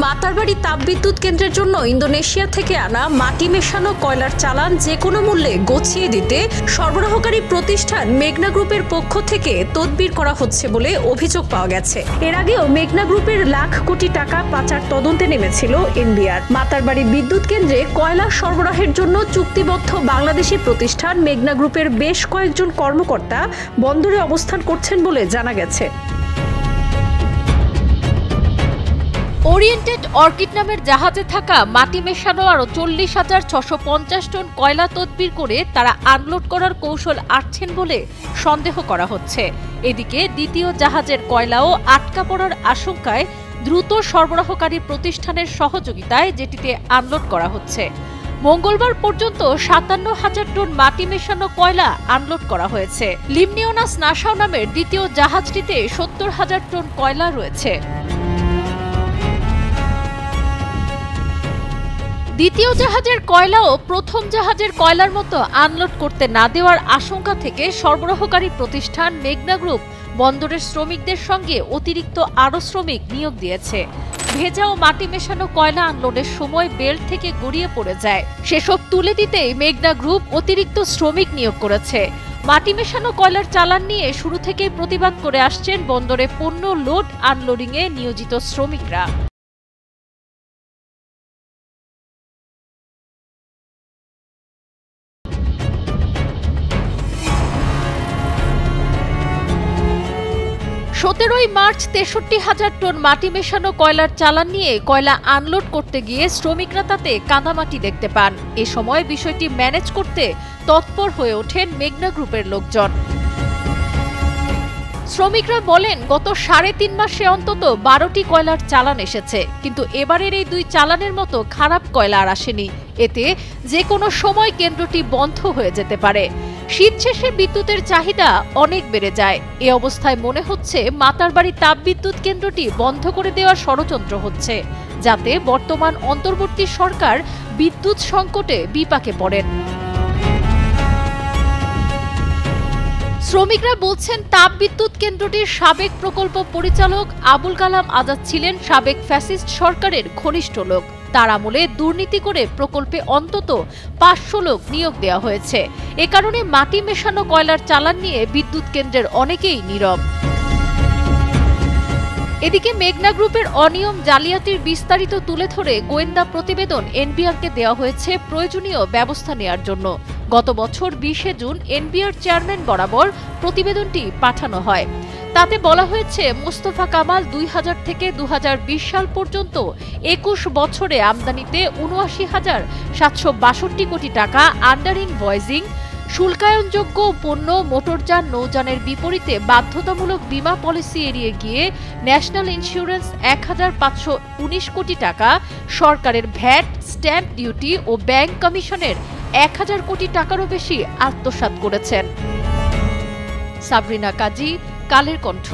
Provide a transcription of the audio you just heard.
মাতারবাড়ি তাপবিদ্যুৎ কেন্দ্রের জন্য ইন্দোনেশিয়া থেকে আনা মাটি মেশানো কয়লার চালান যে কোনো মূল্যে গছিয়ে দিতে সরবরাহকারী প্রতিষ্ঠান মেঘনা গ্রুপের পক্ষ থেকে তদবির করা হচ্ছে বলে অভিযোগ পাওয়া গেছে। এর আগেও মেঘনা গ্রুপের লাখ কোটি টাকা পাচার তদন্তে নেমেছিল এনবিআর। মাতারবাড়ি বিদ্যুৎ কেন্দ্রে কয়লা সরবরাহের জন্য চুক্তিবদ্ধ বাংলাদেশি প্রতিষ্ঠান মেঘনা গ্রুপের বেশ কয়েকজন কর্মকর্তা বন্দরে অবস্থান করছেন বলে জানা গেছে। ওরিয়েন্টেড অর্কিড নামের জাহাজে থাকা মাটি মেশানো আরো 40,650 টন কয়লা তদবির করে তারা আনলোড করার কৌশল আঁটছেন বলে সন্দেহ করা হচ্ছে। এদিকে দ্বিতীয় জাহাজের কয়লাও আটকা পড়ার আশঙ্কায় দ্রুত সরবরাহকারী প্রতিষ্ঠানের সহযোগিতায় যেটিতে আনলোড করা হচ্ছে। মঙ্গলবার পর্যন্ত 57,000 টন মাটি মেশানো কয়লা আনলোড করা হয়েছে। লিমনিওনাস নাসাও নামের দ্বিতীয় জাহাজটিতে 70,000 টন কয়লা রয়েছে। দ্বিতীয় জাহাজের কয়লাও প্রথম জাহাজের কয়লার মতো আনলোড করতে না দেওয়ার আশঙ্কা থেকে সরবরাহকারী প্রতিষ্ঠান মেঘনা গ্রুপ বন্দরের শ্রমিকদের সঙ্গে অতিরিক্ত আরও শ্রমিক নিয়োগ দিয়েছে। ভেজা ও মাটি মেশানো কয়লা আনলোডের সময় বেল্ট থেকে গড়িয়ে পড়ে যায়, সেসব তুলে দিতেই মেঘনা গ্রুপ অতিরিক্ত শ্রমিক নিয়োগ করেছে। মাটি মেশানো কয়লার চালান নিয়ে শুরু থেকেই প্রতিবাদ করে আসছেন বন্দরে পণ্য লোড আনলোডিংয়ে নিয়োজিত শ্রমিকরা। মার্চ 63,000 টন মাটি মেশানো কয়লার চালান নিয়ে কয়লা আনলোড করতে গিয়ে শ্রমিকরা তাতে কাদামাটি দেখতে পান। এ সময় বিষয়টি ম্যানেজ করতে তৎপর হয়ে ওঠেন মেঘনা গ্রুপের লোকজন। শ্রমিকরা বলেন, গত 3.5 মাসে অন্তত 12টি কয়লার চালান এসেছে, কিন্তু এবারের এই 2 চালানের মতো খারাপ কয়লা আর আসেনি। এতে যে কোনো সময় কেন্দ্রটি বন্ধ হয়ে যেতে পারে। শীত শেষে বিদ্যুতের চাহিদা অনেক বেড়ে যায়। এ অবস্থায় মনে হচ্ছে মাতারবাড়ি তাপবিদ্যুৎ কেন্দ্রটি বন্ধ করে দেওয়ার ষড়যন্ত্র হচ্ছে, যাতে বর্তমান অন্তর্বর্তী সরকার বিদ্যুৎ সংকটে বিপাকে পড়েন। শ্রমিকরা বলছেন, তাপবিদ্যুৎ কেন্দ্রটির সাবেক প্রকল্প পরিচালক আবুল কালাম আজাদ ছিলেন সাবেক ফ্যাসিস্ট সরকারের ঘনিষ্ঠ লোক। তার আমলে দুর্নীতি করে প্রকল্পে অন্তত 500 লোক নিয়োগ দেওয়া হয়েছে। এ কারণে মাটি মেশানো কয়লার চালান নিয়ে বিদ্যুৎ কেন্দ্রের অনেকেই নীরব। এদিকে মেঘনা গ্রুপের অনিয়ম জালিয়াতির বিস্তারিত তুলে ধরে গোয়েন্দা প্রতিবেদন এনবিআরকে দেওয়া হয়েছে প্রয়োজনীয় ব্যবস্থা নেওয়ার জন্য। গত বছর 20 জুন এনবিআর চেয়ারম্যান বরাবর প্রতিবেদনটি পাঠানো হয়। তাতে বলা হয়েছে, মোস্তফা কামাল 2000 থেকে 2020 সাল পর্যন্ত 21 বছরে আমদানিতে 79,762 কোটি টাকা আন্ডার ইনভয়েসিং, শুল্কায়নযোগ্য পণ্য মোটরযান নৌযানের বিপরীতে বাধ্যতামূলক বীমা পলিসি এড়িয়ে গিয়ে ন্যাশনাল ইন্স্যুরেন্স 1,519 কোটি টাকা, সরকারের ভ্যাট, স্ট্যাম্প ডিউটি ও ব্যাংক কমিশনের 1000 কোটি টাকারও বেশি আত্মসাৎ করেছেন। সাবরিনা কাজী, কালের কণ্ঠ।